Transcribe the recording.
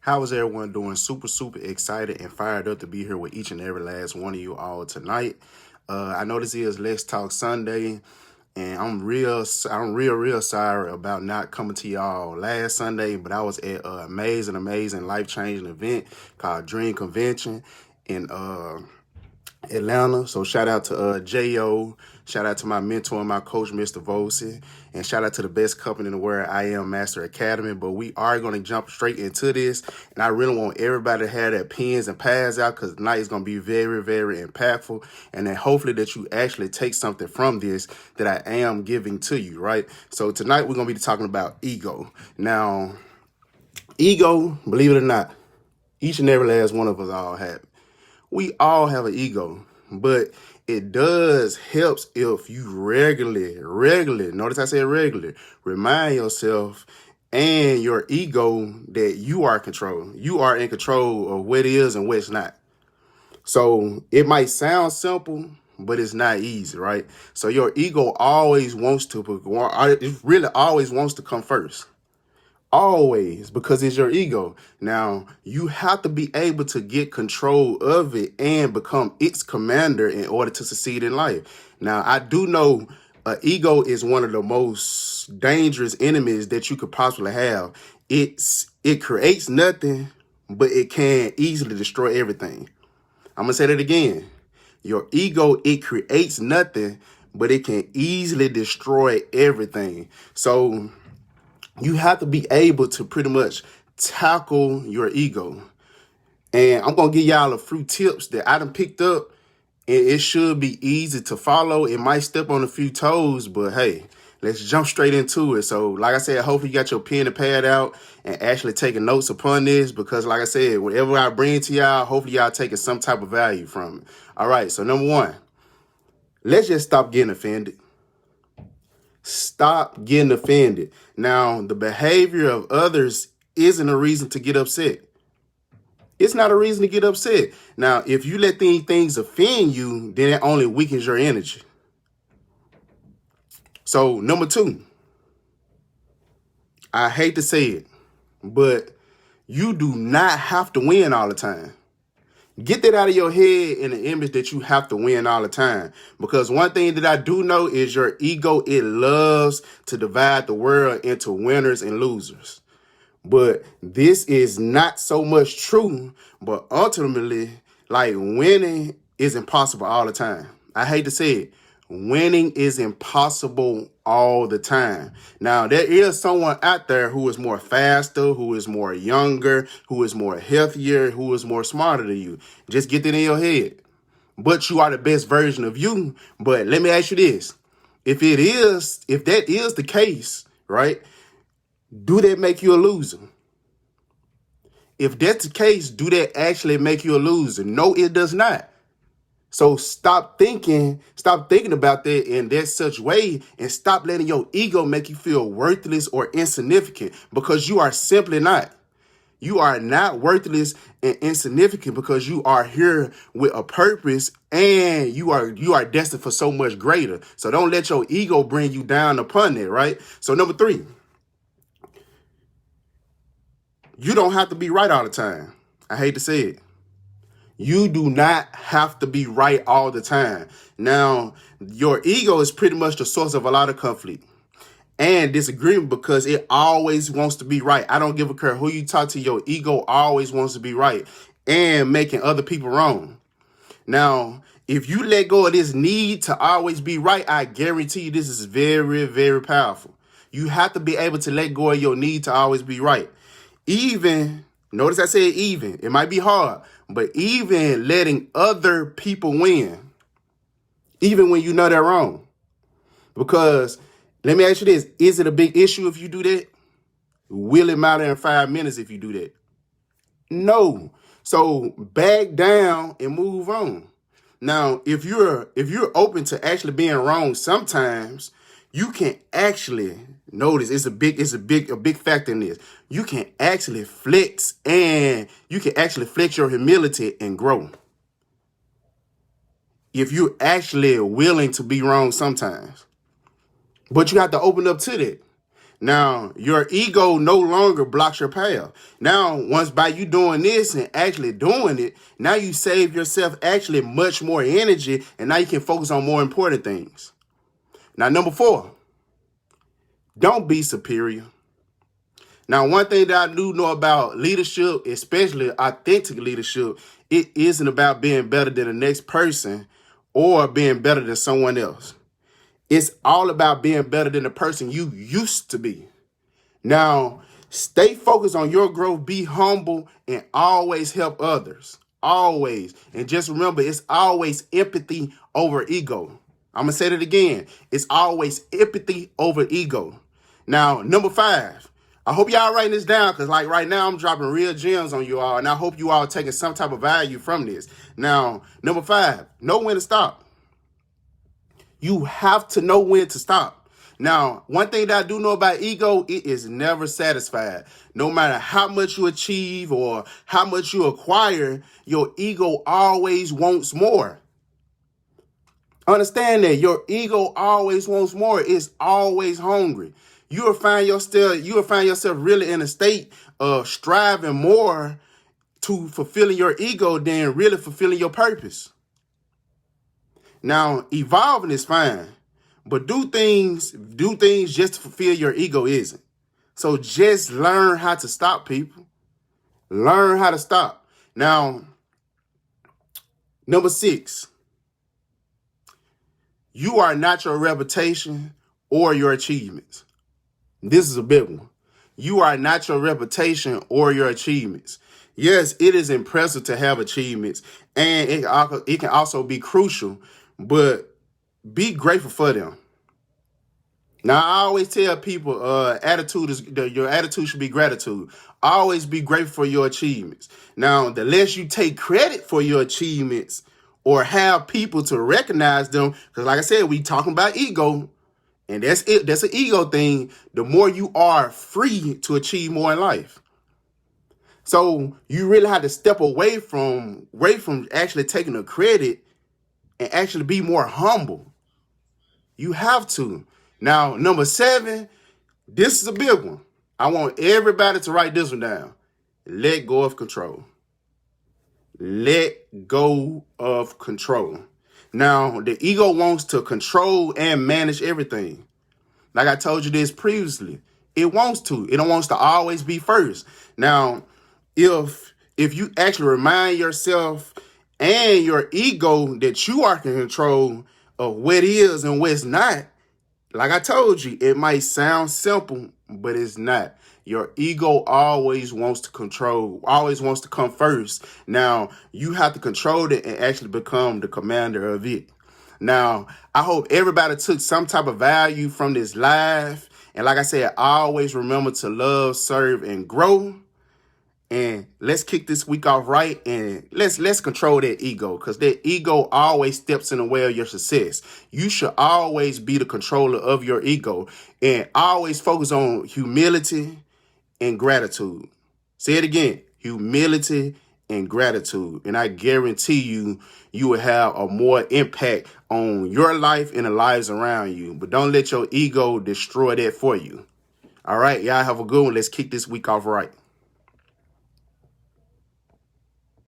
How is everyone doing? Super excited and fired up to be here with each and every last one of you all tonight. I know this is Let's Talk Sunday, and I'm real sorry about not coming to y'all last Sunday, but I was at an amazing, life-changing event called Dream Convention in Atlanta. So shout out to J.O., shout out to my mentor and my coach, Mr. Vosi, and shout out to the best company in the world, I Am Master Academy. But we are going to jump straight into this, and I really want everybody to have their pens and pads out because tonight is going to be very impactful, and then hopefully that you actually take something from this that I am giving to you, right? So tonight we're going to be talking about ego. Now, ego, believe it or not, each and every last one of us all have it. We all have an ego, but it does helps if you regularly, notice I said regularly, remind yourself and your ego that you are in control of what is and what's not. So it might sound simple, but it's not easy, right? So your ego it really always wants to come first. Always, because it's your ego. Now, you have to be able to get control of it and become its commander in order to succeed in life. Now, I do know ego is one of the most dangerous enemies that you could possibly have. It creates nothing, but it can easily destroy everything. I'm going to say that again. Your ego, it creates nothing, but it can easily destroy everything. So you have to be able to pretty much tackle your ego. And I'm going to give y'all a few tips that I done picked up. And it should be easy to follow. It might step on a few toes, but hey, let's jump straight into it. So like I said, hopefully you got your pen and pad out and actually taking notes upon this, because like I said, whatever I bring to y'all, hopefully y'all taking some type of value from it. All right, so number one, let's just stop getting offended. Stop getting offended. Now, the behavior of others isn't a reason to get upset. It's not a reason to get upset. Now, if you let these things offend you, then it only weakens your energy. So, number two, I hate to say it, but you do not have to win all the time. Get that out of your head in the image that you have to win all the time. Because one thing that I do know is your ego, it loves to divide the world into winners and losers. But this is not so much true, but ultimately, like, winning is impossible all the time. I hate to say it. Winning is impossible all the time. Now, there is someone out there who is more faster, who is more younger, who is more healthier, who is more smarter than you. Just get that in your head. But you are the best version of you. But let me ask you this. If that is the case, right, do that make you a loser? If that's the case, do that actually make you a loser? No, it does not. So stop thinking about that in that such way, and stop letting your ego make you feel worthless or insignificant, because you are simply not. You are not worthless and insignificant, because you are here with a purpose, and you are destined for so much greater. So don't let your ego bring you down upon it, right? So number three, you don't have to be right all the time. I hate to say it. You do not have to be right all the time. Now, your ego is pretty much the source of a lot of conflict and disagreement, because it always wants to be right. I don't give a care who you talk to. Your ego always wants to be right and making other people wrong. Now, if you let go of this need to always be right, I guarantee you this is very powerful. You have to be able to let go of your need to always be right. Notice I said even. It might be hard, but even letting other people win, even when you know they're wrong. Because let me ask you this, is it a big issue if you do that? Will it matter in 5 minutes if you do that? No. So back down and move on. Now, if you're open to actually being wrong, sometimes you can actually notice it's a big factor in this. You can actually flex your humility and grow. If you're actually willing to be wrong sometimes. But you have to open up to that. Now, your ego no longer blocks your path. Now, once by you doing this and actually doing it, now you save yourself actually much more energy, and now you can focus on more important things. Now, number 4, don't be superior. Now, one thing that I do know about leadership, especially authentic leadership, it isn't about being better than the next person or being better than someone else. It's all about being better than the person you used to be. Now, stay focused on your growth, be humble, and always help others. Always. And just remember, it's always empathy over ego. I'm going to say that again. It's always empathy over ego. Now, number 5. I hope y'all writing this down because like right now I'm dropping real gems on you all, and I hope you all taking some type of value from this. Now, number 5, know when to stop. You have to know when to stop. Now, one thing that I do know about ego, it is never satisfied. No matter how much you achieve or how much you acquire, your ego always wants more. Understand that your ego always wants more. It's always hungry. You will find yourself really in a state of striving more to fulfilling your ego than really fulfilling your purpose. Now, evolving is fine, but do things just to fulfill your ego isn't. So just learn how to stop, people. Learn how to stop. Now, number 6, you are not your reputation or your achievements. This is a big one. You are not your reputation or your achievements. Yes, it is impressive to have achievements, and it can also be crucial, but be grateful for them. Now, I always tell people, your attitude should be gratitude. Always be grateful for your achievements. Now, the less you take credit for your achievements or have people to recognize them, because like I said, we talking about ego, and that's it. That's an ego thing. The more you are free to achieve more in life. So you really have to step away from actually taking the credit and actually be more humble. You have to. Now, number 7, this is a big one. I want everybody to write this one down. Let go of control. Let go of control. Now, the ego wants to control and manage everything. Like I told you this previously, it wants to. It wants to always be first. Now, if you actually remind yourself and your ego that you are in control of what is and what's not, like I told you, it might sound simple, but it's not. Your ego always wants to control, always wants to come first. Now, you have to control it and actually become the commander of it. Now, I hope everybody took some type of value from this live. And like I said, always remember to love, serve, and grow. And let's kick this week off right, and let's control that ego, because that ego always steps in the way of your success. You should always be the controller of your ego and always focus on humility and gratitude. Say it again, humility and gratitude. And I guarantee you will have a more impact on your life and the lives around you. But don't let your ego destroy that for you. All right, y'all have a good one. Let's kick this week off right.